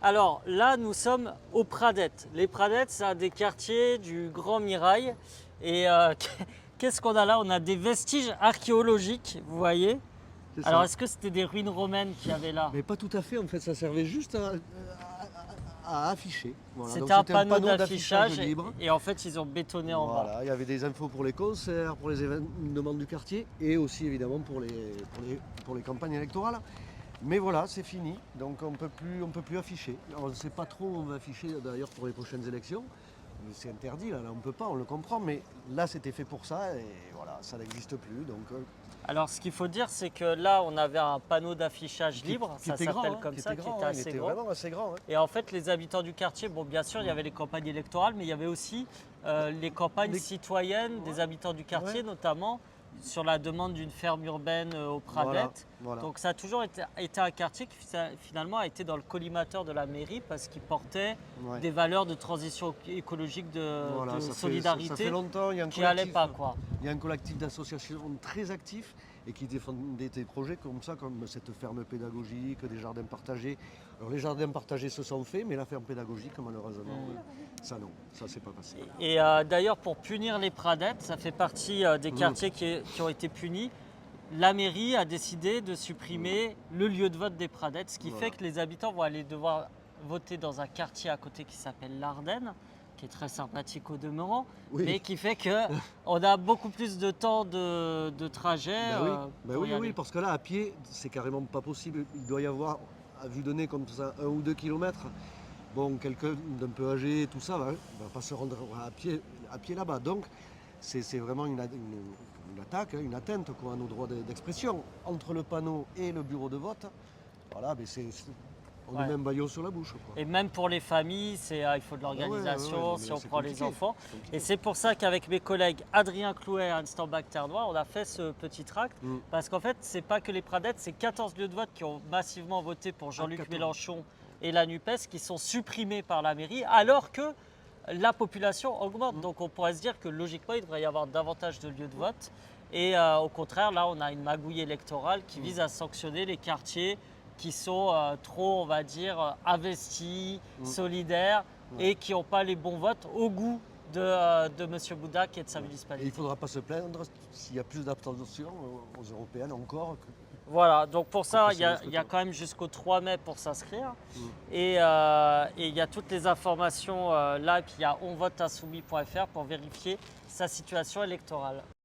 Alors là, nous sommes aux Pradettes. Les Pradettes, c'est un des quartiers du Grand Mirail. Et qu'est-ce qu'on a là? On a des vestiges archéologiques, vous voyez. C'est Alors, ça. est-ce que c'était des ruines romaines qu'il y avait là? Mais pas tout à fait, en fait, ça servait juste à afficher. Voilà. Donc, C'était un panneau d'affichage libre. et en fait, ils ont bétonné en bas. Voilà, il y avait des infos pour les concerts, pour les événements du quartier et aussi évidemment pour les campagnes électorales. Mais voilà, c'est fini, donc on peut plus afficher. On ne sait pas trop où on va afficher d'ailleurs pour les prochaines élections. C'est interdit, là on ne peut pas, on le comprend, mais là c'était fait pour ça et voilà, ça n'existe plus. Donc, Alors, ce qu'il faut dire, c'est que là, on avait un panneau d'affichage libre, ça s'appelle comme ça, qui était assez grand. Vraiment assez grand. Hein. Et en fait, les habitants du quartier, bon, bien sûr, il y avait les campagnes électorales, mais il y avait aussi les campagnes citoyennes des habitants du quartier, notamment sur la demande d'une ferme urbaine aux Pradettes. Voilà. Donc, ça a toujours été un quartier qui finalement a été dans le collimateur de la mairie parce qu'il portait des valeurs de transition écologique, de solidarité, ça fait longtemps, qui n'allaient pas, quoi. Il y a un collectif d'associations très actif et qui défendent des projets comme ça, comme cette ferme pédagogique, des jardins partagés. Alors les jardins partagés se sont faits, mais la ferme pédagogique, malheureusement, ça non, ça s'est pas passé. Et d'ailleurs, pour punir les Pradettes, ça fait partie des quartiers qui ont été punis. La mairie a décidé de supprimer le lieu de vote des Pradettes, ce qui fait que les habitants vont aller devoir voter dans un quartier à côté qui s'appelle l'Ardenne, qui est très sympathique au demeurant, mais qui fait qu'on a beaucoup plus de temps de trajet. Oui, parce que là, à pied, c'est carrément pas possible. Il doit y avoir, à vue de nez comme ça, 1 ou 2 kilomètres. Bon, quelqu'un d'un peu âgé, tout ça, va pas se rendre à pied là-bas. Donc, c'est vraiment une attaque, une atteinte à nos droits d'expression. Entre le panneau et le bureau de vote, voilà, mais on nous met un bâillon sur la bouche. Quoi. Et même pour les familles, il faut de l'organisation, si on prend les enfants. Et c'est pour ça qu'avec mes collègues Adrien Clouet et Instant Bac Terre Noire, on a fait ce petit tract. Parce qu'en fait, c'est pas que les Pradettes, c'est 14 lieux de vote qui ont massivement voté pour Jean-Luc Mélenchon et la NUPES qui sont supprimés par la mairie, alors que la population augmente. Donc on pourrait se dire que logiquement, il devrait y avoir davantage de lieux de vote. Et au contraire, là, on a une magouille électorale qui vise à sanctionner les quartiers qui sont trop, on va dire, investis, solidaires et qui n'ont pas les bons votes au goût de M. Boudac et de sa municipalité. Et il ne faudra pas se plaindre s'il y a plus d'abstention aux européennes encore. Voilà, donc pour ça, il y a quand même jusqu'au 3 mai pour s'inscrire. Et il y a toutes les informations là, et puis il y a onvoteinsoumis.fr pour vérifier sa situation électorale.